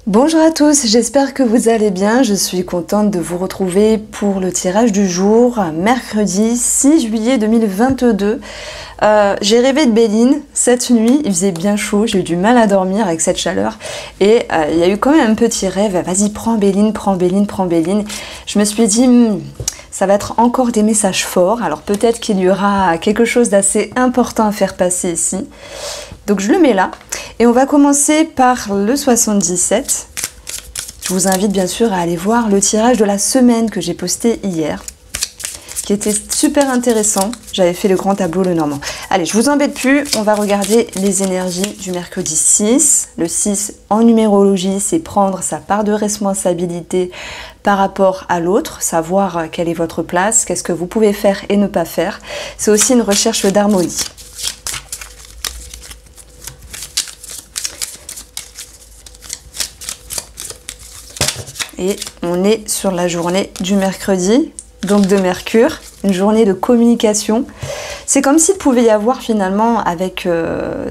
Bonjour à tous, j'espère que vous allez bien. Je suis contente de vous retrouver pour le tirage du jour, mercredi 6 juillet 2022. J'ai rêvé de Béline cette nuit, il faisait bien chaud, j'ai eu du mal à dormir avec cette chaleur et il y a eu quand même un petit rêve, vas-y prends Béline, prends Béline, prends Béline. Je me suis dit, ça va être encore des messages forts, alors peut-être qu'il y aura quelque chose d'assez important à faire passer ici. Donc je le mets là et on va commencer par le 77. Je vous invite bien sûr à aller voir le tirage de la semaine que j'ai posté hier, qui était super intéressant. J'avais fait le grand tableau le normand. Allez, je vous embête plus, on va regarder les énergies du mercredi 6. Le 6 en numérologie, c'est prendre sa part de responsabilité par rapport à l'autre, savoir quelle est votre place, qu'est-ce que vous pouvez faire et ne pas faire. C'est aussi une recherche d'harmonie. Et on est sur la journée du mercredi, donc de Mercure, une journée de communication. C'est comme s'il pouvait y avoir finalement, avec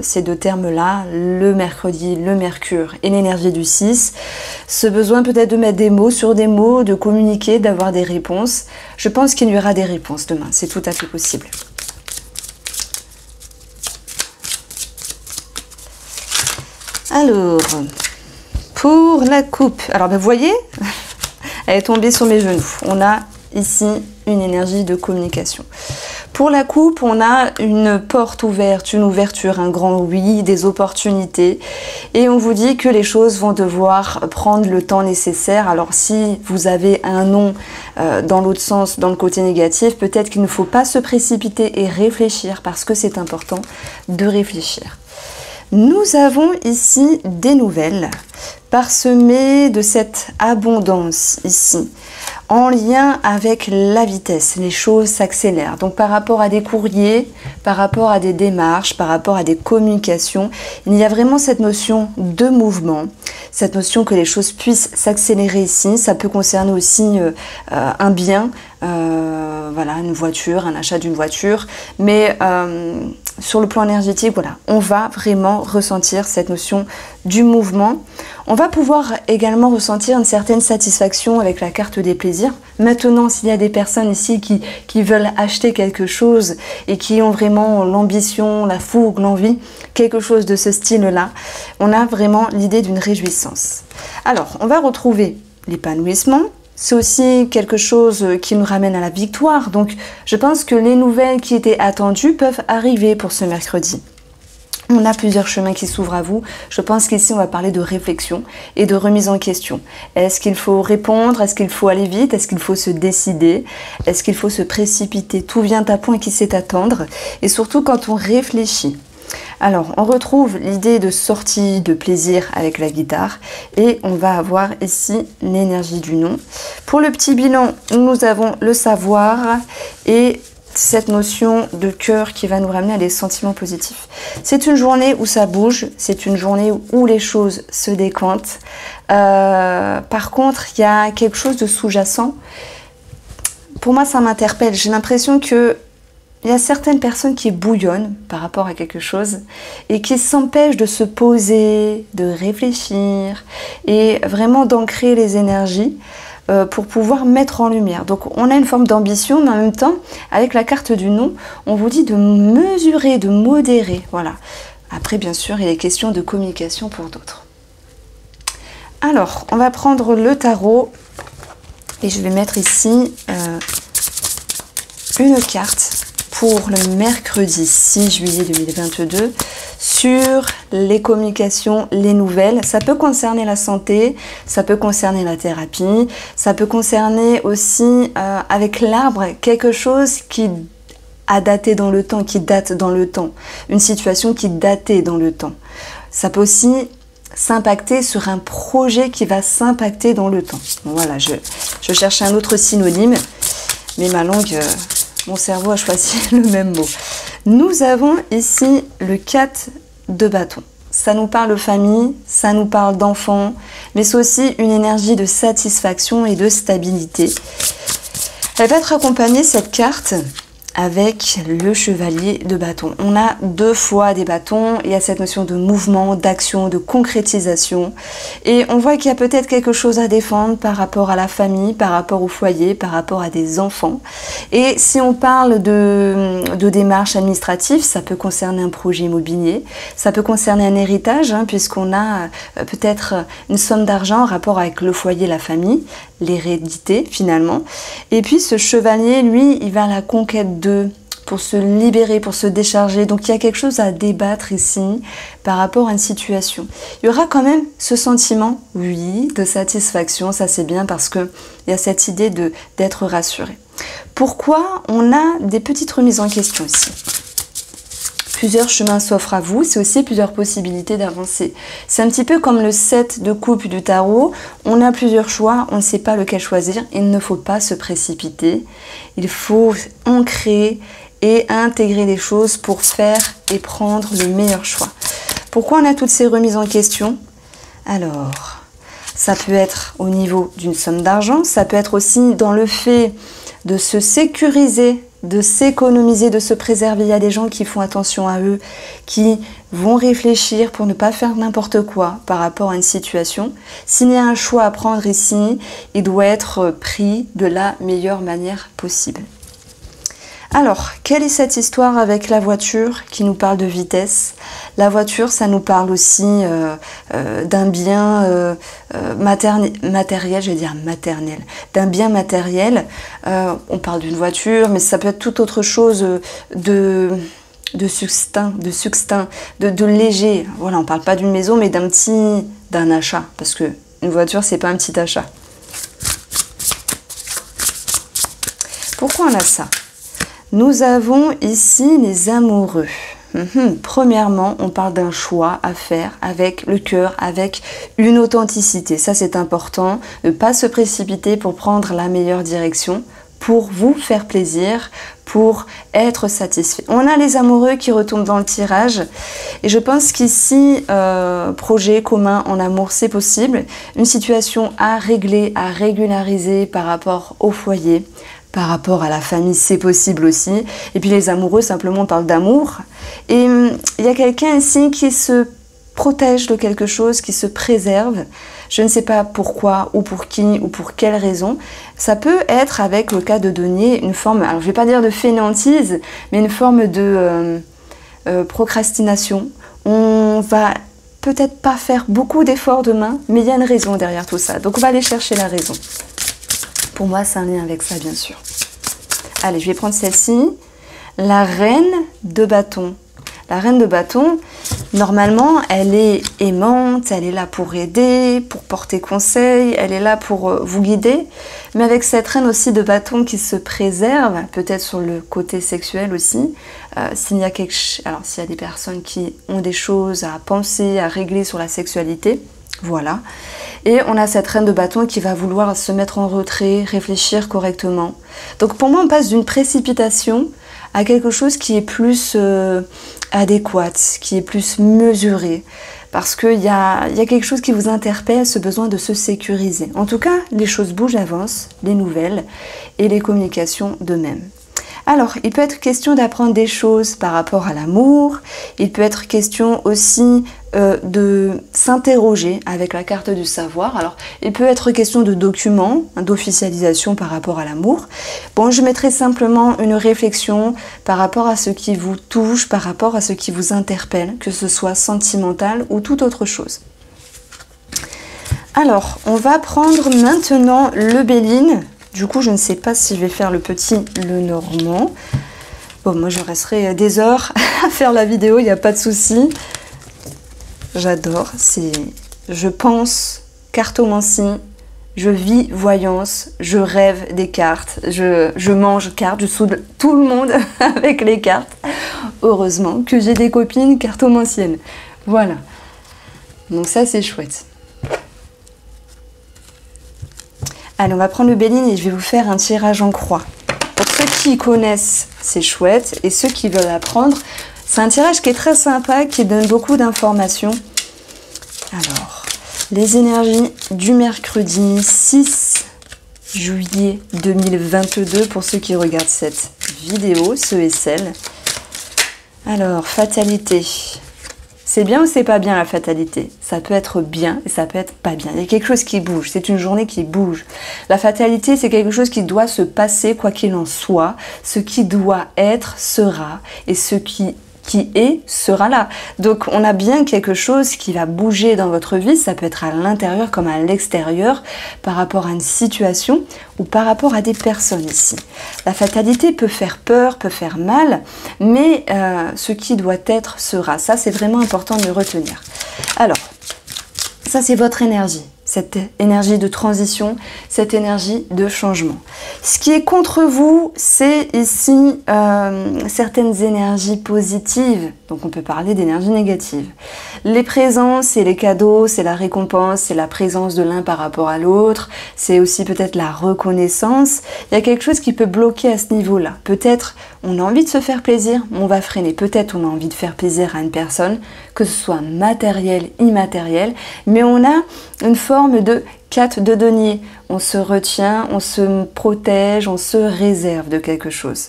ces deux termes-là, le mercredi, le Mercure et l'énergie du 6, ce besoin peut-être de mettre des mots sur des mots, de communiquer, d'avoir des réponses. Je pense qu'il y aura des réponses demain, c'est tout à fait possible. Alors... pour la coupe, alors vous voyez, elle est tombée sur mes genoux. On a ici une énergie de communication. Pour la coupe, on a une porte ouverte, une ouverture, un grand oui, des opportunités. Et on vous dit que les choses vont devoir prendre le temps nécessaire. Alors si vous avez un non dans l'autre sens, dans le côté négatif, peut-être qu'il ne faut pas se précipiter et réfléchir parce que c'est important de réfléchir. Nous avons ici des nouvelles parsemées de cette abondance ici, en lien avec la vitesse. Les choses s'accélèrent. Donc par rapport à des courriers, par rapport à des démarches, par rapport à des communications, il y a vraiment cette notion de mouvement, cette notion que les choses puissent s'accélérer ici. Ça peut concerner aussi un bien, voilà, une voiture, un achat d'une voiture, mais sur le plan énergétique, voilà, on va vraiment ressentir cette notion du mouvement. On va pouvoir également ressentir une certaine satisfaction avec la carte des plaisirs. Maintenant, s'il y a des personnes ici qui veulent acheter quelque chose et qui ont vraiment l'ambition, la fougue, l'envie, quelque chose de ce style-là, on a vraiment l'idée d'une réjouissance. Alors, on va retrouver l'épanouissement. C'est aussi quelque chose qui nous ramène à la victoire. Donc, je pense que les nouvelles qui étaient attendues peuvent arriver pour ce mercredi. On a plusieurs chemins qui s'ouvrent à vous. Je pense qu'ici, on va parler de réflexion et de remise en question. Est-ce qu'il faut répondre? Est-ce qu'il faut aller vite? Est-ce qu'il faut se décider? Est-ce qu'il faut se précipiter? Tout vient à point qui sait attendre. Et surtout, quand on réfléchit. Alors, on retrouve l'idée de sortie de plaisir avec la guitare et on va avoir ici l'énergie du non. Pour le petit bilan, nous avons le savoir et cette notion de cœur qui va nous ramener à des sentiments positifs. C'est une journée où ça bouge, c'est une journée où les choses se décantent. Par contre, il y a quelque chose de sous-jacent. Pour moi, ça m'interpelle. J'ai l'impression que il y a certaines personnes qui bouillonnent par rapport à quelque chose et qui s'empêchent de se poser, de réfléchir et vraiment d'ancrer les énergies pour pouvoir mettre en lumière. Donc on a une forme d'ambition, mais en même temps, avec la carte du non, on vous dit de mesurer, de modérer. Voilà. Après, bien sûr, il est question de communication pour d'autres. Alors, on va prendre le tarot et je vais mettre ici une carte pour le mercredi 6 juillet 2022 sur les communications, les nouvelles. Ça peut concerner la santé, ça peut concerner la thérapie, ça peut concerner aussi avec l'arbre quelque chose qui a daté dans le temps, qui date dans le temps, une situation qui datait dans le temps. Ça peut aussi s'impacter sur un projet qui va s'impacter dans le temps. Voilà, je cherche un autre synonyme, mais ma langue... mon cerveau a choisi le même mot. Nous avons ici le 4 de bâton. Ça nous parle de famille, ça nous parle d'enfants, mais c'est aussi une énergie de satisfaction et de stabilité. Elle va être accompagnée, cette carte, avec le chevalier de bâton. On a 2 fois des bâtons, il y a cette notion de mouvement, d'action, de concrétisation. Et on voit qu'il y a peut-être quelque chose à défendre par rapport à la famille, par rapport au foyer, par rapport à des enfants. Et si on parle de démarches administratives, ça peut concerner un projet immobilier, ça peut concerner un héritage, hein, puisqu'on a peut-être une somme d'argent en rapport avec le foyer, la famille, l'hérédité finalement. Et puis ce chevalier, lui, il va à la conquête pour se libérer, pour se décharger. Donc il y a quelque chose à débattre ici par rapport à une situation. Il y aura quand même ce sentiment, oui, de satisfaction, ça c'est bien parce qu'il y a cette idée d'être rassuré. Pourquoi on a des petites remises en question ici? Plusieurs chemins s'offrent à vous, c'est aussi plusieurs possibilités d'avancer. C'est un petit peu comme le 7 de coupe du tarot, on a plusieurs choix, on ne sait pas lequel choisir, il ne faut pas se précipiter, il faut ancrer et intégrer les choses pour faire et prendre le meilleur choix. Pourquoi on a toutes ces remises en question? Alors, ça peut être au niveau d'une somme d'argent, ça peut être aussi dans le fait de se sécuriser, de s'économiser, de se préserver. Il y a des gens qui font attention à eux, qui vont réfléchir pour ne pas faire n'importe quoi par rapport à une situation. S'il y a un choix à prendre ici, il doit être pris de la meilleure manière possible. Alors, quelle est cette histoire avec la voiture qui nous parle de vitesse? La voiture, ça nous parle aussi d'un bien matériel, je vais dire maternel, d'un bien matériel. On parle d'une voiture, mais ça peut être toute autre chose de succinct, de léger. Voilà, on ne parle pas d'une maison, mais d'un achat, parce que une voiture, c'est pas un petit achat. Pourquoi on a ça? Nous avons ici les amoureux. Premièrement, on parle d'un choix à faire avec le cœur, avec une authenticité. Ça, c'est important. Ne pas se précipiter pour prendre la meilleure direction, pour vous faire plaisir, pour être satisfait. On a les amoureux qui retombent dans le tirage. Et je pense qu'ici, projet commun en amour, c'est possible. Une situation à régler, à régulariser par rapport au foyer. Par rapport à la famille, c'est possible aussi. Et puis les amoureux, simplement, on parle d'amour. Et il y a quelqu'un ici qui se protège de quelque chose, qui se préserve. Je ne sais pas pourquoi, ou pour qui, ou pour quelle raison. Ça peut être, avec le cas de Denier, une forme, alors je ne vais pas dire de fainéantise, mais une forme de procrastination. On va peut-être pas faire beaucoup d'efforts demain, mais il y a une raison derrière tout ça. Donc on va aller chercher la raison. Pour moi, c'est un lien avec ça, bien sûr. Allez, je vais prendre celle-ci. La reine de bâton. La reine de bâton, normalement, elle est aimante, elle est là pour aider, pour porter conseil, elle est là pour vous guider. Mais avec cette reine aussi de bâton qui se préserve, peut-être sur le côté sexuel aussi, s'il y a des personnes qui ont des choses à penser, à régler sur la sexualité, voilà. Et on a cette reine de bâton qui va vouloir se mettre en retrait, réfléchir correctement. Donc pour moi, on passe d'une précipitation à quelque chose qui est plus adéquat, qui est plus mesuré. Parce qu'il y a quelque chose qui vous interpelle, ce besoin de se sécuriser. En tout cas, les choses bougent, avancent, les nouvelles et les communications de même. Alors, il peut être question d'apprendre des choses par rapport à l'amour. Il peut être question aussi de s'interroger avec la carte du savoir. Alors, il peut être question de documents, d'officialisation par rapport à l'amour. Bon, je mettrai simplement une réflexion par rapport à ce qui vous touche, par rapport à ce qui vous interpelle, que ce soit sentimental ou toute autre chose. Alors, on va prendre maintenant le Béline. Du coup, je ne sais pas si je vais faire le petit, le normand. Bon, moi, je resterai des heures à faire la vidéo, il n'y a pas de souci. J'adore. Je pense cartomancie, je vis voyance, je rêve des cartes, je mange cartes, je soude tout le monde avec les cartes. Heureusement que j'ai des copines cartomanciennes. Voilà. Donc ça, c'est chouette. Allez, on va prendre le Béline et je vais vous faire un tirage en croix. Pour ceux qui connaissent, c'est chouette. Et ceux qui veulent apprendre, c'est un tirage qui est très sympa, qui donne beaucoup d'informations. Alors, les énergies du mercredi 6 juillet 2022 pour ceux qui regardent cette vidéo, ceux et celles. Alors, fatalité. C'est bien ou c'est pas bien la fatalité? Ça peut être bien et ça peut être pas bien. Il y a quelque chose qui bouge, c'est une journée qui bouge. La fatalité, c'est quelque chose qui doit se passer quoi qu'il en soit. Ce qui doit être sera, et ce qui est sera là. Donc on a bien quelque chose qui va bouger dans votre vie, ça peut être à l'intérieur comme à l'extérieur, par rapport à une situation ou par rapport à des personnes ici. La fatalité peut faire peur, peut faire mal, mais ce qui doit être sera. Ça, c'est vraiment important de le retenir. Alors, ça c'est votre énergie. Cette énergie de transition, cette énergie de changement. Ce qui est contre vous, c'est ici certaines énergies positives. Donc on peut parler d'énergie négative. Les présences, c'est les cadeaux, c'est la récompense, c'est la présence de l'un par rapport à l'autre. C'est aussi peut-être la reconnaissance. Il y a quelque chose qui peut bloquer à ce niveau-là. Peut-être on a envie de se faire plaisir, on va freiner. Peut-être on a envie de faire plaisir à une personne, que ce soit matériel, immatériel. Mais on a une forme de 4 de denier. On se retient, on se protège, on se réserve de quelque chose.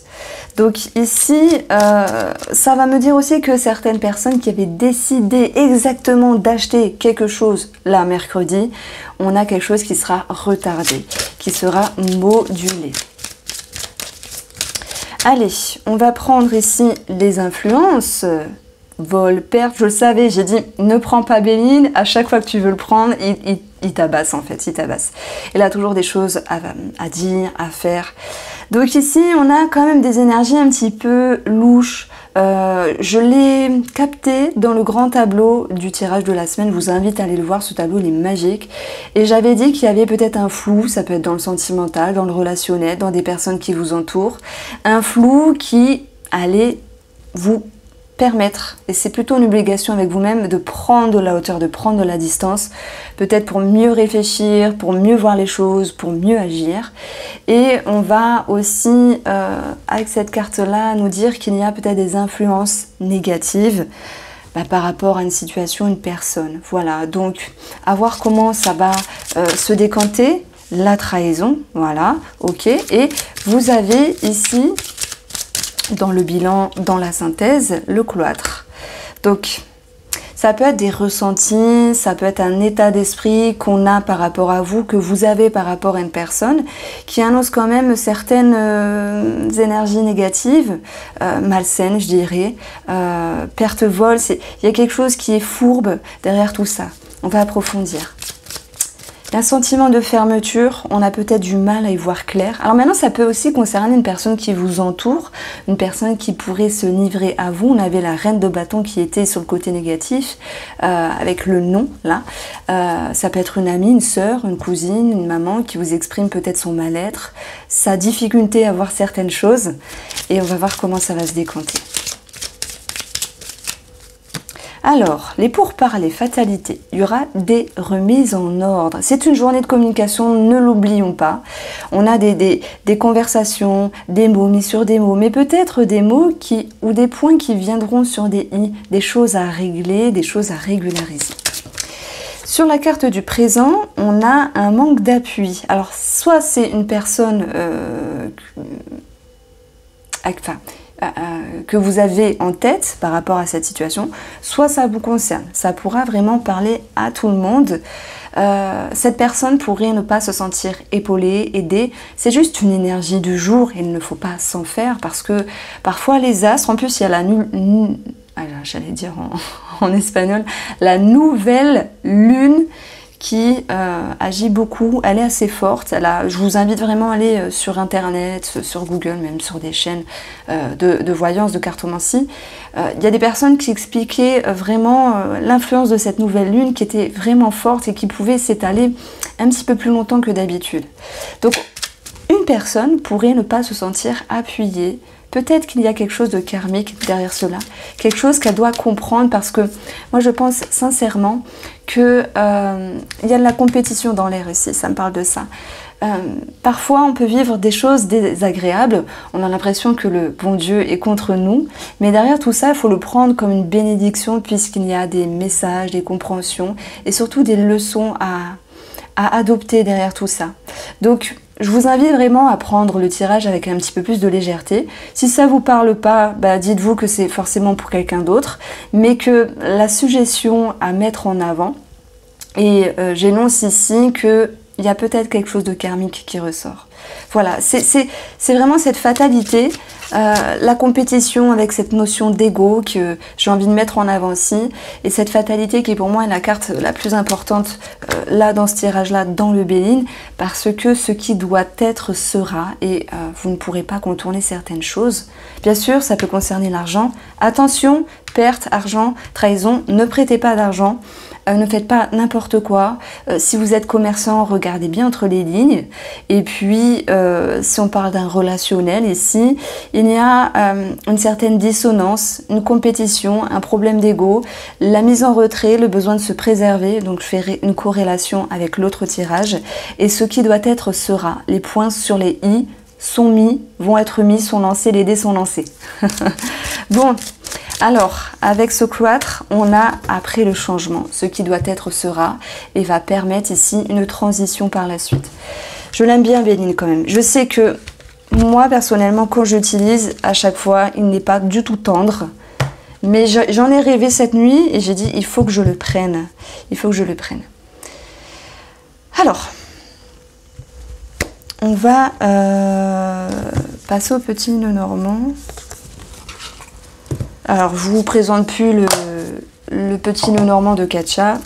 Donc ici, ça va me dire aussi que certaines personnes qui avaient décidé exactement d'acheter quelque chose là, mercredi, on a quelque chose qui sera retardé, qui sera modulé. Allez, on va prendre ici les influences. Vol, perte, je le savais, j'ai dit ne prends pas Béline, à chaque fois que tu veux le prendre, il tabasse en fait, il tabasse. Il a toujours des choses à dire, à faire. Donc ici, on a quand même des énergies un petit peu louches. Je l'ai capté dans le grand tableau du tirage de la semaine. Je vous invite à aller le voir, ce tableau il est magique. Et j'avais dit qu'il y avait peut-être un flou, ça peut être dans le sentimental, dans le relationnel, dans des personnes qui vous entourent. Un flou qui allait vous permettre, et c'est plutôt une obligation avec vous-même, de prendre de la hauteur, de prendre de la distance, peut-être pour mieux réfléchir, pour mieux voir les choses, pour mieux agir. Et on va aussi, avec cette carte-là, nous dire qu'il y a peut-être des influences négatives par rapport à une situation, une personne. Voilà, donc à voir comment ça va se décanter, la trahison, voilà, ok. Et vous avez ici, dans le bilan, dans la synthèse, le cloître. Donc, ça peut être des ressentis, ça peut être un état d'esprit qu'on a par rapport à vous, que vous avez par rapport à une personne, qui annonce quand même certaines énergies négatives, malsaines, je dirais, perte-vol. Il y a quelque chose qui est fourbe derrière tout ça. On va approfondir. Un sentiment de fermeture, on a peut-être du mal à y voir clair. Alors maintenant, ça peut aussi concerner une personne qui vous entoure, une personne qui pourrait se livrer à vous. On avait la reine de bâton qui était sur le côté négatif, avec le non, là. Ça peut être une amie, une sœur, une cousine, une maman qui vous exprime peut-être son mal-être, sa difficulté à voir certaines choses. Et on va voir comment ça va se décanter. Alors, les pourparlers, fatalité, il y aura des remises en ordre. C'est une journée de communication, ne l'oublions pas. On a des conversations, des mots mis sur des mots, mais peut-être des mots ou des points qui viendront sur des i, des choses à régler, des choses à régulariser. Sur la carte du présent, on a un manque d'appui. Alors, soit c'est une personne que vous avez en tête par rapport à cette situation, soit ça vous concerne. Ça pourra vraiment parler à tout le monde. Cette personne pourrait ne pas se sentir épaulée, aidée. C'est juste une énergie du jour et il ne faut pas s'en faire parce que parfois les astres, en plus il y a j'allais dire en espagnol, la nouvelle lune qui agit beaucoup, elle est assez forte. Je vous invite vraiment à aller sur internet, sur Google, même sur des chaînes de voyance, de cartomancie. Il y a des personnes qui expliquaient vraiment l'influence de cette nouvelle lune qui était vraiment forte et qui pouvait s'étaler un petit peu plus longtemps que d'habitude. Donc une personne pourrait ne pas se sentir appuyée. Peut-être qu'il y a quelque chose de karmique derrière cela, quelque chose qu'elle doit comprendre parce que moi je pense sincèrement qu'il y a de la compétition dans l'air ici, ça me parle de ça. Parfois on peut vivre des choses désagréables, on a l'impression que le bon Dieu est contre nous, mais derrière tout ça il faut le prendre comme une bénédiction puisqu'il y a des messages, des compréhensions et surtout des leçons à adopter derrière tout ça. Donc je vous invite vraiment à prendre le tirage avec un petit peu plus de légèreté. Si ça vous parle pas, bah dites-vous que c'est forcément pour quelqu'un d'autre, mais que la suggestion à mettre en avant, et j'énonce ici que il y a peut-être quelque chose de karmique qui ressort. Voilà, c'est vraiment cette fatalité, la compétition avec cette notion d'ego que j'ai envie de mettre en avant ici, et cette fatalité qui pour moi est la carte la plus importante là dans ce tirage-là, dans le Béline, parce que ce qui doit être sera, et vous ne pourrez pas contourner certaines choses. Bien sûr, ça peut concerner l'argent. Attention, perte, argent, trahison, ne prêtez pas d'argent. Ne faites pas n'importe quoi. Si vous êtes commerçant, regardez bien entre les lignes. Et puis, si on parle d'un relationnel ici, il y a une certaine dissonance, une compétition, un problème d'ego, la mise en retrait, le besoin de se préserver. Donc, je fais une corrélation avec l'autre tirage. Et ce qui doit être sera. Les points sur les i sont mis, vont être mis, sont lancés, les dés sont lancés. Bon. Alors, avec ce cloître, on a après le changement. Ce qui doit être sera et va permettre ici une transition par la suite. Je l'aime bien, Béline, quand même. Je sais que moi, personnellement, quand j'utilise, à chaque fois, il n'est pas du tout tendre. Mais j'en ai rêvé cette nuit et j'ai dit, il faut que je le prenne. Il faut que je le prenne. Alors, on va passer au petit nœud normand. Alors, je vous présente plus le petit nœud normand de Katja.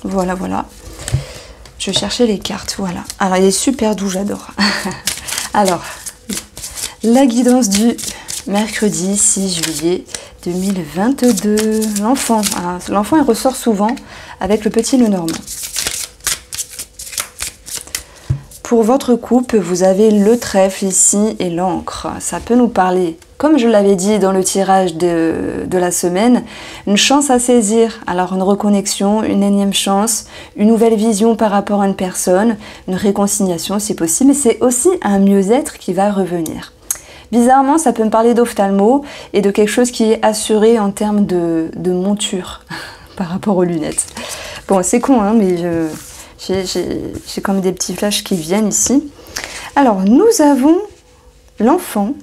Voilà, voilà. Je cherchais les cartes, voilà. Alors, il est super doux, j'adore. Alors, la guidance du mercredi 6 juillet 2022. L'enfant. L'enfant, il ressort souvent avec le petit nœud normand. Pour votre couple, vous avez le trèfle ici et l'encre. Ça peut nous parler, comme je l'avais dit dans le tirage de la semaine, une chance à saisir. Alors une reconnexion, une énième chance, une nouvelle vision par rapport à une personne, une réconciliation si possible, mais c'est aussi un mieux-être qui va revenir. Bizarrement, ça peut me parler d'ophtalmo et de quelque chose qui est assuré en termes de monture par rapport aux lunettes. Bon, c'est con, hein, mais j'ai comme des petits flashs qui viennent ici. Alors, nous avons l'enfant,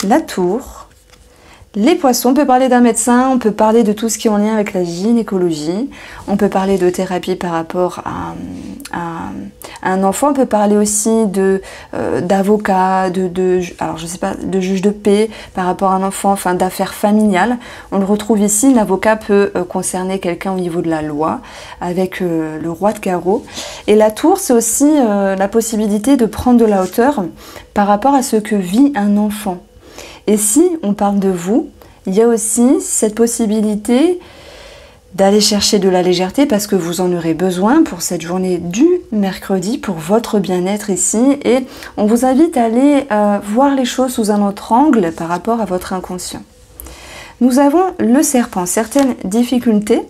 la tour, les poissons. On peut parler d'un médecin, on peut parler de tout ce qui est en lien avec la gynécologie, on peut parler de thérapie par rapport à un enfant, on peut parler aussi d'avocat, alors je sais pas, de juge de paix par rapport à un enfant, enfin d'affaires familiales. On le retrouve ici, l'avocat peut concerner quelqu'un au niveau de la loi, avec le roi de carreau. Et la tour, c'est aussi la possibilité de prendre de la hauteur par rapport à ce que vit un enfant. Et si on parle de vous, il y a aussi cette possibilité d'aller chercher de la légèreté parce que vous en aurez besoin pour cette journée du mercredi, pour votre bien-être ici. Et on vous invite à aller voir les choses sous un autre angle par rapport à votre inconscient. Nous avons le serpent, certaines difficultés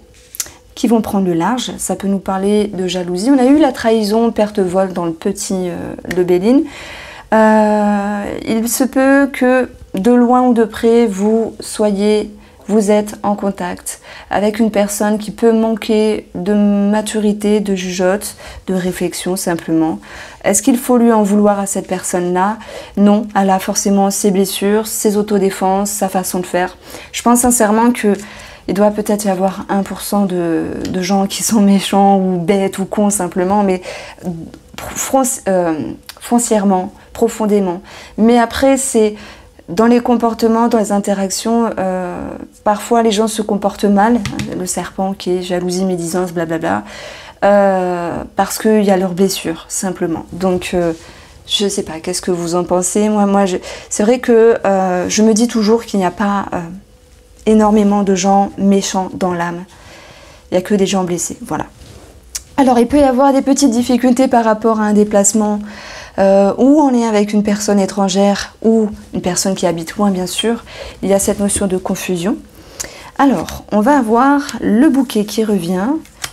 qui vont prendre le large. Ça peut nous parler de jalousie. On a eu la trahison, perte-vol dans le petit le Béline. Il se peut que de loin ou de près, vous êtes en contact avec une personne qui peut manquer de maturité, de jugeote, de réflexion simplement. Est-ce qu'il faut lui en vouloir à cette personne-là? Non, elle a forcément ses blessures, ses autodéfenses, sa façon de faire. Je pense sincèrement que il doit peut-être y avoir 1% de gens qui sont méchants ou bêtes ou cons simplement, mais foncièrement, profondément. Mais après, c'est dans les comportements, dans les interactions, parfois les gens se comportent mal, le serpent qui est jalousie, médisance, blablabla, parce qu'il y a leurs blessures, simplement. Donc, je ne sais pas, qu'est-ce que vous en pensez? C'est vrai que je me dis toujours qu'il n'y a pas énormément de gens méchants dans l'âme. Il n'y a que des gens blessés, voilà. Alors, il peut y avoir des petites difficultés par rapport à un déplacement ou en lien avec une personne étrangère ou une personne qui habite loin, bien sûr. Il y a cette notion de confusion. Alors, on va avoir le bouquet qui revient,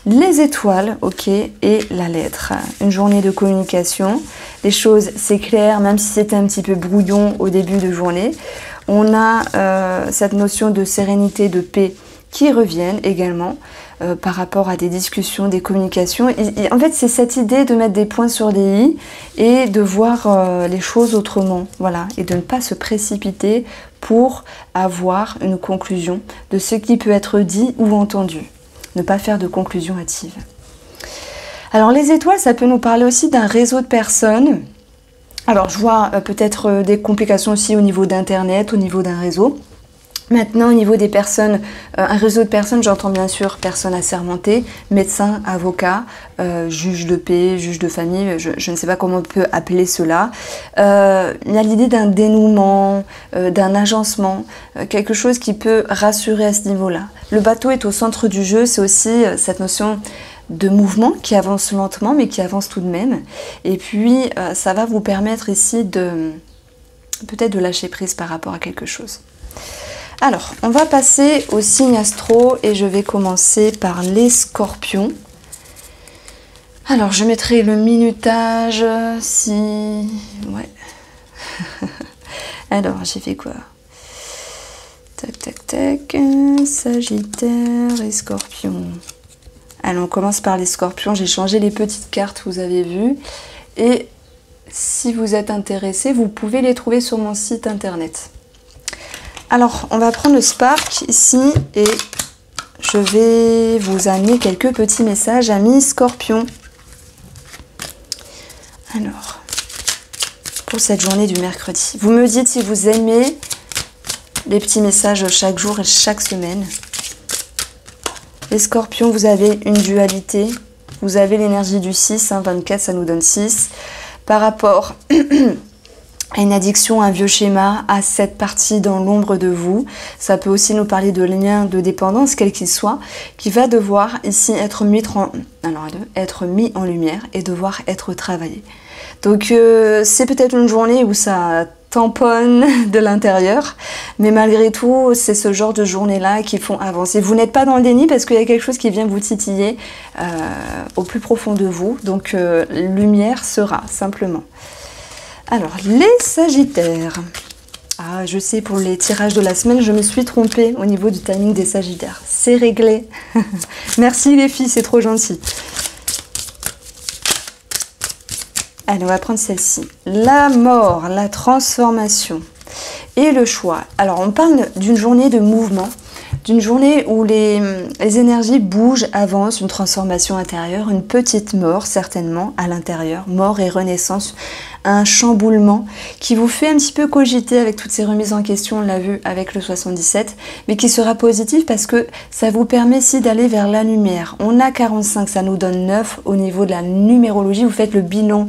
les étoiles, ok, et la lettre. Une journée de communication. Les choses, c'est clair, même si c'était un petit peu brouillon au début de journée. On a cette notion de sérénité, de paix qui reviennent également par rapport à des discussions, des communications. En fait, c'est cette idée de mettre des points sur des i et de voir les choses autrement, voilà, et de ne pas se précipiter pour avoir une conclusion de ce qui peut être dit ou entendu. Ne pas faire de conclusion hâtive. Alors les étoiles, ça peut nous parler aussi d'un réseau de personnes. Alors je vois peut-être des complications aussi au niveau d'Internet, au niveau d'un réseau. Maintenant, au niveau des personnes, un réseau de personnes, j'entends bien sûr personnes assermentées, médecins, avocats, juges de paix, juges de famille, je ne sais pas comment on peut appeler cela. Il y a l'idée d'un dénouement, d'un agencement, quelque chose qui peut rassurer à ce niveau-là. Le bateau est au centre du jeu, c'est aussi cette notion de mouvement qui avance lentement, mais qui avance tout de même. Et puis, ça va vous permettre ici de peut-être de lâcher prise par rapport à quelque chose. Alors, on va passer aux signes astro et je vais commencer par les scorpions. Alors, je mettrai le minutage si... Ouais. Alors, j'ai fait quoi? Tac, tac, tac. Sagittaire et scorpion. Alors, on commence par les scorpions. J'ai changé les petites cartes, vous avez vu. Et si vous êtes intéressé, vous pouvez les trouver sur mon site internet. Alors, on va prendre le Spark ici et je vais vous amener quelques petits messages, amis Scorpion. Alors, pour cette journée du mercredi, vous me dites si vous aimez les petits messages chaque jour et chaque semaine. Les Scorpions, vous avez une dualité, vous avez l'énergie du 6, 24, ça nous donne 6. Par rapport à une addiction, un vieux schéma, à cette partie dans l'ombre de vous. Ça peut aussi nous parler de lien de dépendance, quel qu'il soit, qui va devoir ici être mis en lumière et devoir être travaillé. Donc c'est peut-être une journée où ça tamponne de l'intérieur, mais malgré tout, c'est ce genre de journée-là qui font avancer. Vous n'êtes pas dans le déni parce qu'il y a quelque chose qui vient vous titiller au plus profond de vous. Donc lumière sera, simplement. Alors, les Sagittaires. Ah, je sais, pour les tirages de la semaine, je me suis trompée au niveau du timing des Sagittaires. C'est réglé. Merci les filles, c'est trop gentil. Allez, on va prendre celle-ci. La mort, la transformation et le choix. Alors, on parle d'une journée de mouvement, d'une journée où les énergies bougent, avancent, une transformation intérieure, une petite mort certainement à l'intérieur, mort et renaissance, un chamboulement qui vous fait un petit peu cogiter avec toutes ces remises en question, on l'a vu avec le 77, mais qui sera positif parce que ça vous permet ici d'aller vers la lumière. On a 45, ça nous donne 9 au niveau de la numérologie, vous faites le bilan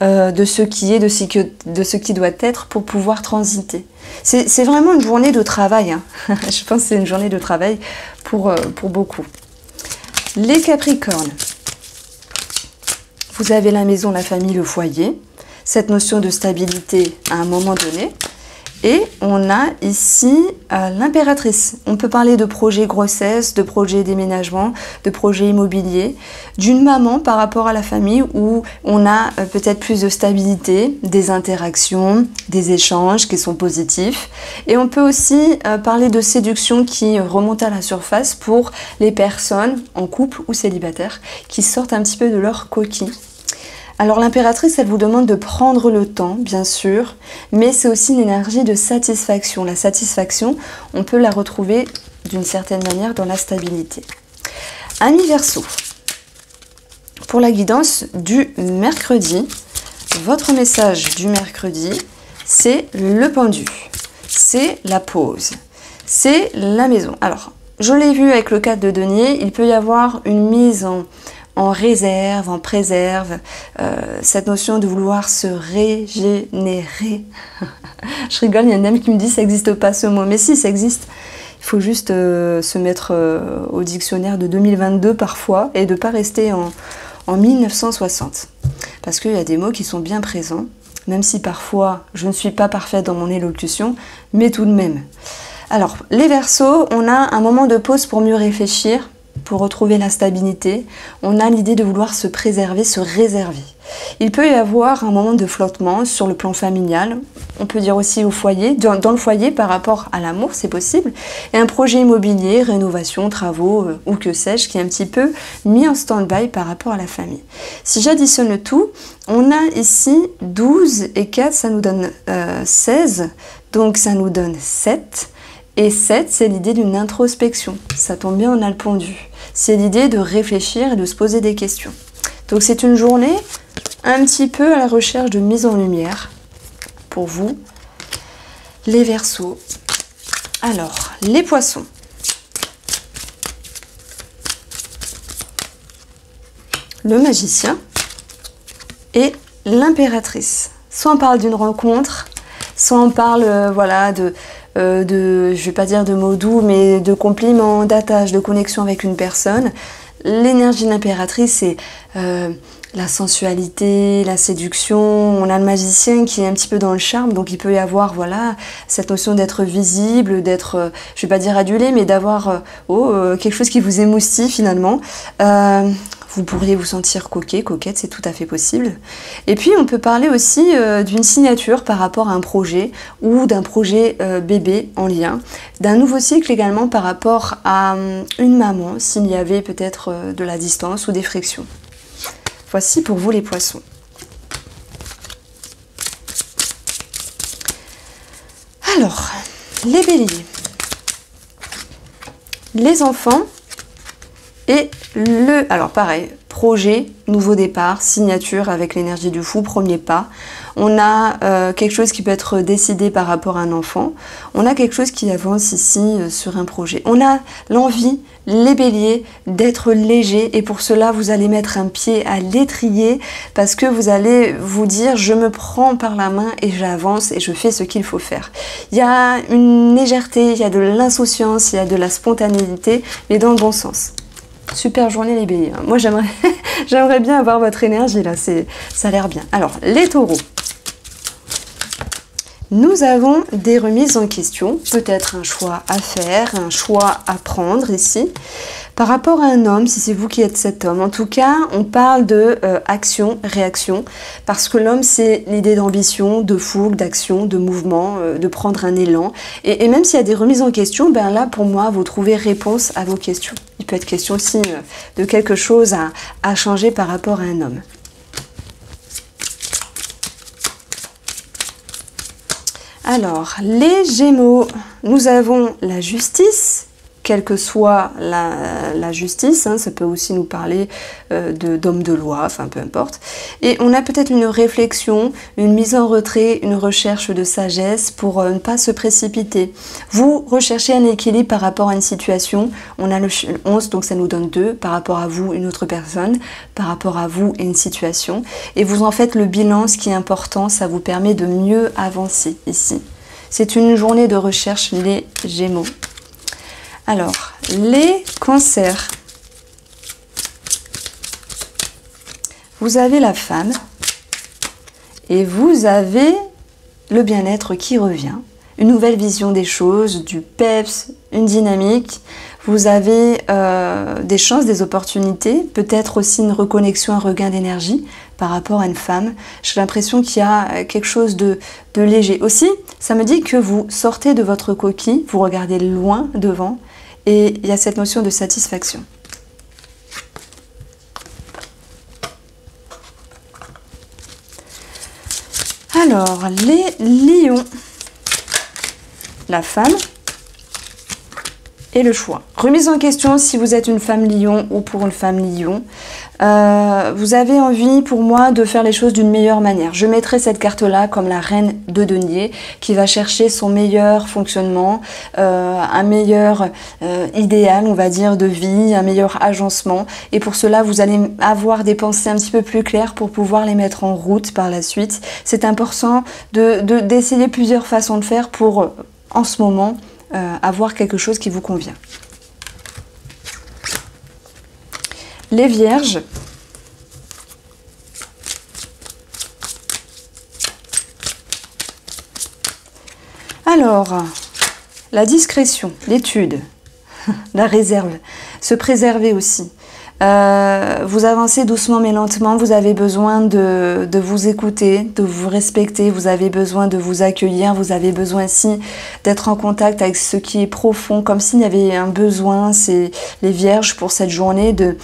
de ce qui est, de ce qui doit être pour pouvoir transiter. C'est vraiment une journée de travail, hein. Je pense que c'est une journée de travail pour beaucoup. Les Capricornes, vous avez la maison, la famille, le foyer, cette notion de stabilité à un moment donné. Et on a ici l'impératrice. On peut parler de projet grossesse, de projet déménagement, de projet immobilier, d'une maman par rapport à la famille où on a peut-être plus de stabilité, des interactions, des échanges qui sont positifs. Et on peut aussi parler de séduction qui remonte à la surface pour les personnes en couple ou célibataires qui sortent un petit peu de leur coquille. Alors l'impératrice, elle vous demande de prendre le temps, bien sûr, mais c'est aussi une énergie de satisfaction. La satisfaction, on peut la retrouver d'une certaine manière dans la stabilité. Amis Verseau, pour la guidance du mercredi, votre message du mercredi, c'est le pendu, c'est la pause, c'est la maison. Alors, je l'ai vu avec le 4 de denier, il peut y avoir une mise en réserve, en préserve, cette notion de vouloir se régénérer. Je rigole, il y a une dame qui me dit ça n'existe pas ce mot, mais si, ça existe. Il faut juste se mettre au dictionnaire de 2022 parfois et de ne pas rester en 1960. Parce qu'il y a des mots qui sont bien présents, même si parfois je ne suis pas parfaite dans mon élocution, mais tout de même. Alors, les Verseaux, on a un moment de pause pour mieux réfléchir, pour retrouver la stabilité. On a l'idée de vouloir se préserver, se réserver. Il peut y avoir un moment de flottement sur le plan familial, on peut dire aussi au foyer, dans le foyer par rapport à l'amour, c'est possible, et un projet immobilier, rénovation, travaux ou que sais-je, qui est un petit peu mis en stand-by par rapport à la famille. Si j'additionne le tout, on a ici 12 et 4, ça nous donne 16, donc ça nous donne 7. Et 7, c'est l'idée d'une introspection. Ça tombe bien, on a le pendu. C'est l'idée de réfléchir et de se poser des questions. Donc c'est une journée un petit peu à la recherche de mise en lumière pour vous, les Verseaux. Alors, les Poissons. Le Magicien et l'Impératrice. Soit on parle d'une rencontre, soit on parle voilà, je vais pas dire de mots doux, mais de compliments, d'attache, de connexion avec une personne. L'énergie de l'impératrice, c'est la sensualité, la séduction. On a le magicien qui est un petit peu dans le charme, donc il peut y avoir voilà, cette notion d'être visible, d'être, je vais pas dire adulé, mais d'avoir quelque chose qui vous émoustille finalement. Vous pourriez vous sentir coquet, coquette, c'est tout à fait possible. Et puis on peut parler aussi d'une signature par rapport à un projet ou d'un projet bébé en lien, d'un nouveau cycle également par rapport à une maman, s'il y avait peut-être de la distance ou des frictions. Voici pour vous les Poissons. Alors, les Béliers, les enfants. Et alors pareil, projet, nouveau départ, signature avec l'énergie du fou, premier pas. On a quelque chose qui peut être décidé par rapport à un enfant. On a quelque chose qui avance ici sur un projet. On a l'envie, les béliers, d'être léger. Et pour cela, vous allez mettre un pied à l'étrier parce que vous allez vous dire, je me prends par la main et j'avance et je fais ce qu'il faut faire. Il y a une légèreté, il y a de l'insouciance, il y a de la spontanéité, mais dans le bon sens. Super journée les béliers. Moi j'aimerais bien avoir votre énergie là, ça a l'air bien. Alors les taureaux. Nous avons des remises en question, peut-être un choix à faire, un choix à prendre ici. Par rapport à un homme, si c'est vous qui êtes cet homme, en tout cas, on parle de action, réaction, parce que l'homme, c'est l'idée d'ambition, de fougue, d'action, de mouvement, de prendre un élan. Et même s'il y a des remises en question, ben là, pour moi, vous trouvez réponse à vos questions. Il peut être question aussi de quelque chose à changer par rapport à un homme. Alors, les Gémeaux, nous avons la justice, quelle que soit la justice, hein, ça peut aussi nous parler d'homme de loi, enfin peu importe. Et on a peut-être une réflexion, une mise en retrait, une recherche de sagesse pour ne pas se précipiter. Vous recherchez un équilibre par rapport à une situation, on a le 11, donc ça nous donne 2, par rapport à vous, une autre personne, par rapport à vous et une situation. Et vous en faites le bilan, ce qui est important, ça vous permet de mieux avancer ici. C'est une journée de recherche, les Gémeaux. Alors, les Cancers. Vous avez la femme et vous avez le bien-être qui revient. Une nouvelle vision des choses, du peps, une dynamique. Vous avez des chances, des opportunités, peut-être aussi une reconnexion, un regain d'énergie par rapport à une femme. J'ai l'impression qu'il y a quelque chose de léger. Aussi, ça me dit que vous sortez de votre coquille, vous regardez loin devant et il y a cette notion de satisfaction. Alors, les lions, la femme et le choix. Remise en question si vous êtes une femme lion ou pour une femme lion. Vous avez envie pour moi de faire les choses d'une meilleure manière. Je mettrai cette carte-là comme la reine de denier qui va chercher son meilleur fonctionnement, un meilleur idéal, on va dire, de vie, un meilleur agencement. Et pour cela, vous allez avoir des pensées un petit peu plus claires pour pouvoir les mettre en route par la suite. C'est important d'essayer plusieurs façons de faire pour, en ce moment, avoir quelque chose qui vous convient. Les Vierges. Alors, la discrétion, l'étude, la réserve. Se préserver aussi. Vous avancez doucement mais lentement, vous avez besoin de vous écouter, de vous respecter, vous avez besoin de vous accueillir, vous avez besoin aussi d'être en contact avec ce qui est profond, comme s'il y avait un besoin, c'est les vierges pour cette journée, de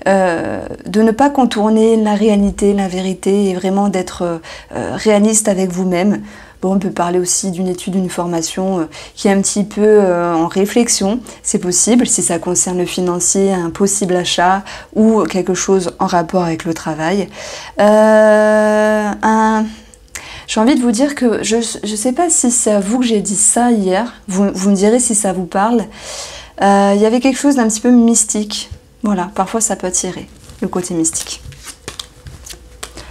ne pas contourner la réalité, la vérité, et vraiment d'être réaliste avec vous-même. Bon, on peut parler aussi d'une étude, d'une formation qui est un petit peu en réflexion, c'est possible, si ça concerne le financier, un possible achat ou quelque chose en rapport avec le travail. J'ai envie de vous dire que je ne sais pas si c'est à vous que j'ai dit ça hier, vous me direz si ça vous parle. Il y avait quelque chose d'un petit peu mystique, voilà, parfois ça peut attirer, le côté mystique.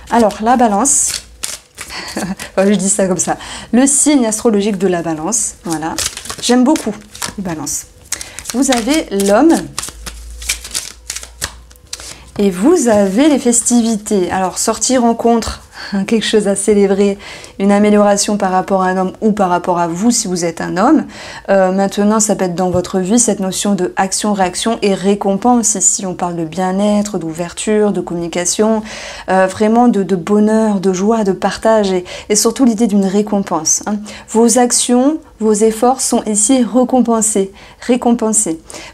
Alors, la balance... je dis ça comme ça. Le signe astrologique de la balance. Voilà. J'aime beaucoup les balances. Vous avez l'homme. Et vous avez les festivités. Alors, sortie, rencontre, quelque chose à célébrer, une amélioration par rapport à un homme ou par rapport à vous si vous êtes un homme. Maintenant, ça peut être dans votre vie, cette notion de action, réaction et récompense. Ici, on parle de bien-être, d'ouverture, de communication, vraiment de bonheur, de joie, de partage et surtout l'idée d'une récompense. Hein. Vos actions, vos efforts sont ici récompensés.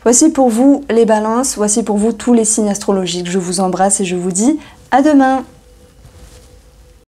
Voici pour vous les balances, voici pour vous tous les signes astrologiques. Je vous embrasse et je vous dis à demain.